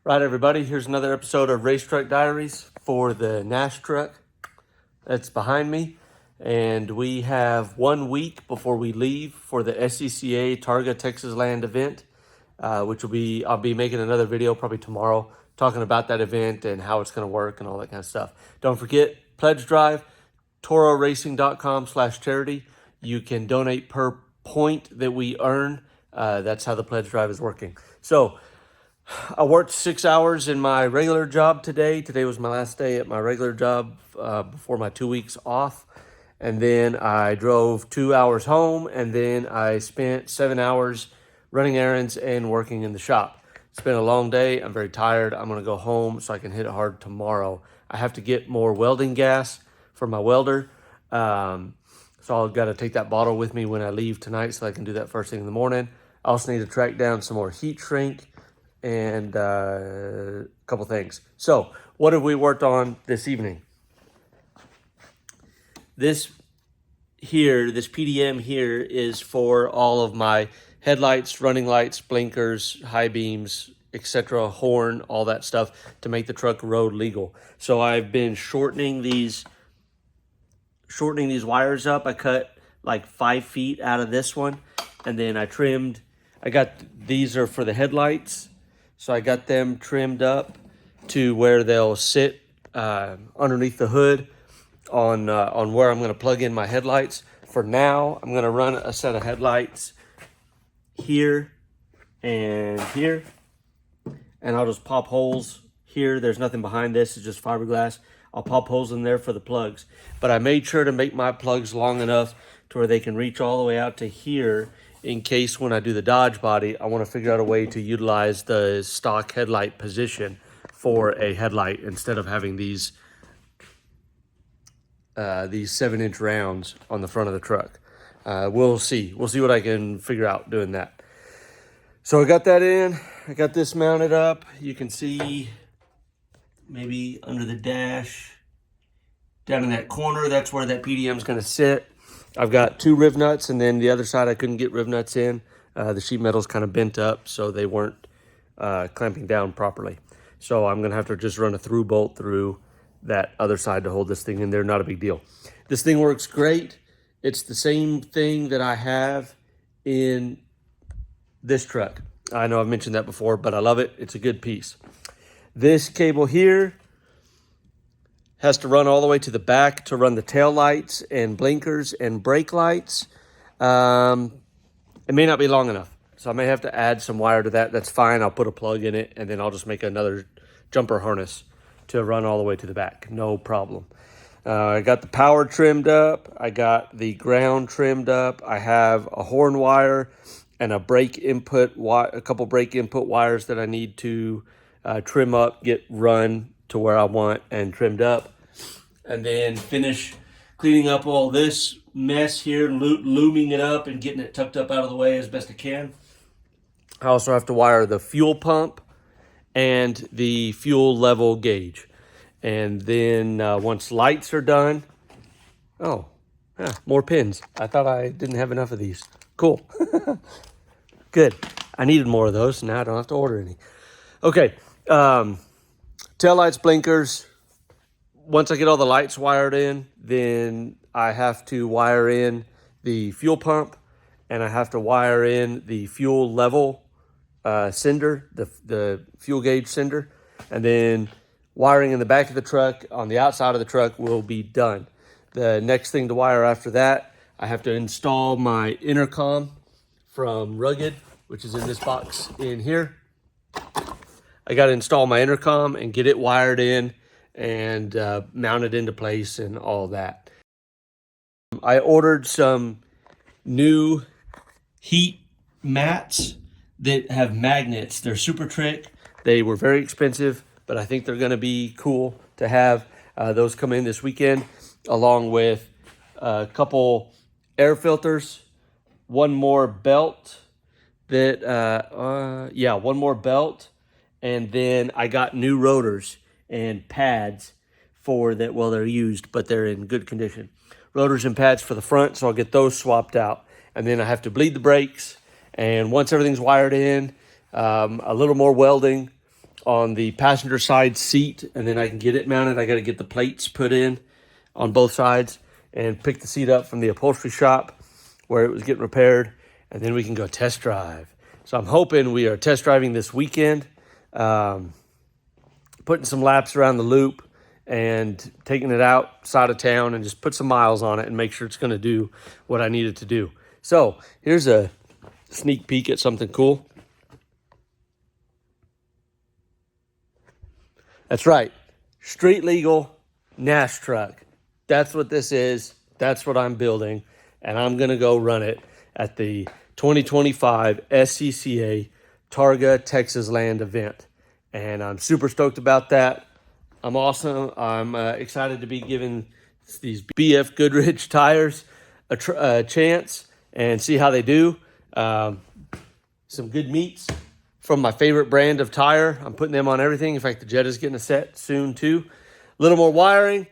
Right, everybody, here's another episode of Racetruck Diaries for the NASTruk that's behind me. And we have 1 week before we leave for the SCCA Targa Texas Land event, which I'll be making another video probably tomorrow talking about that event and how it's going to work and all that kind of stuff. Don't forget, pledge drive, tororacing.com/charity. You can donate per point that we earn. That's how the pledge drive is working. So, I worked 6 hours in my regular job today. Today was my last day at my regular job before my 2 weeks off. And then I drove 2 hours home, and then I spent 7 hours running errands and working in the shop. It's been a long day. I'm very tired. I'm going to go home so I can hit it hard tomorrow. I have to get more welding gas for my welder. So I've got to take that bottle with me when I leave tonight so I can do that first thing in the morning. I also need to track down some more heat shrink and a couple things. So, what have we worked on this evening? This PDM here is for all of my headlights, running lights, blinkers, high beams, etc., horn, all that stuff to make the truck road legal. So I've been shortening these wires up. I cut like 5 feet out of this one, and then these are for the headlights. So I got them trimmed up to where they'll sit underneath the hood on where I'm going to plug in my headlights. For now, I'm going to run a set of headlights here and here. And I'll just pop holes here. There's nothing behind this. It's just fiberglass. I'll pop holes in there for the plugs. But I made sure to make my plugs long enough to where they can reach all the way out to here, in case when I do the Dodge body, I want to figure out a way to utilize the stock headlight position for a headlight instead of having these 7-inch rounds on the front of the truck. We'll see what I can figure out doing that. So I got that in. I got this mounted up. You can see maybe under the dash, down in that corner, that's where that PDM is going to sit. I've got 2 riv nuts, and then the other side I couldn't get riv nuts in. The sheet metal's kind of bent up, so they weren't clamping down properly. So I'm going to have to just run a through bolt through that other side to hold this thing in there. Not a big deal. This thing works great. It's the same thing that I have in this truck. I know I've mentioned that before, but I love it. It's a good piece. This cable here has to run all the way to the back to run the tail lights and blinkers and brake lights. It may not be long enough, so I may have to add some wire to that. That's fine. I'll put a plug in it, and then I'll just make another jumper harness to run all the way to the back. No problem. I got the power trimmed up. I got the ground trimmed up. I have a horn wire and a couple brake input wires that I need to trim up, get run to where I want and trimmed up, and then finish cleaning up all this mess here, looming it up and getting it tucked up out of the way as best I can. I also have to wire the fuel pump and the fuel level gauge. And then once lights are done, more pins. I thought I didn't have enough of these. Cool. Good. I needed more of those. Now I don't have to order any. Okay. Tail lights, blinkers. Once I get all the lights wired in, then I have to wire in the fuel pump, and I have to wire in the fuel level sender, the fuel gauge sender, and then wiring in the back of the truck on the outside of the truck will be done. The next thing to wire after that, I have to install my intercom from Rugged, which is in this box in here. I got to install my intercom and get it wired in and mounted into place and all that. I ordered some new heat mats that have magnets. They're super trick. They were very expensive, but I think they're going to be cool to have. Those come in this weekend, along with a couple air filters, one more belt one more belt. And then I got new rotors and pads for that. Well, they're used, but they're in good condition. Rotors and pads for the front, so I'll get those swapped out. And then I have to bleed the brakes. And once everything's wired in, a little more welding, on the passenger side seat, and then I can get it mounted. I got to get the plates put in on both sides and pick the seat up from the upholstery shop where it was getting repaired, and then we can go test drive. So I'm hoping we are test driving this weekend, putting some laps around the loop and taking it outside of town and just put some miles on it and make sure it's going to do what I need it to do. So here's a sneak peek at something cool. That's right. Street legal NASTruk. That's what this is. That's what I'm building. And I'm going to go run it at the 2025 SCCA Targa Texas Land event. And I'm super stoked about that. I'm awesome. I'm excited to be giving these BF Goodrich tires a chance and see how they do. Some good meats from my favorite brand of tire. I'm putting them on everything. In fact, the Jetta's getting a set soon too. A little more wiring,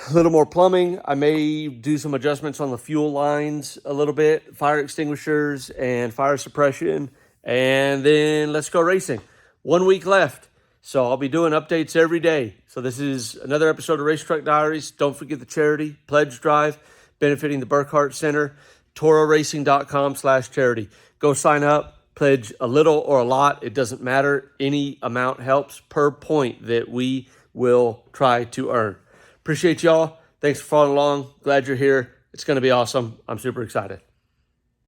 a little more plumbing. I may do some adjustments on the fuel lines a little bit, fire extinguishers and fire suppression, and then let's go racing. 1 week left, so I'll be doing updates every day. So this is another episode of Racetruck Diaries. Don't forget the charity pledge drive benefiting the Burkhart Center, tororacing.com/charity. Go sign up. Pledge a little or a lot. It doesn't matter. Any amount helps per point that we will try to earn. Appreciate y'all. Thanks for following along. Glad you're here. It's going to be awesome. I'm super excited.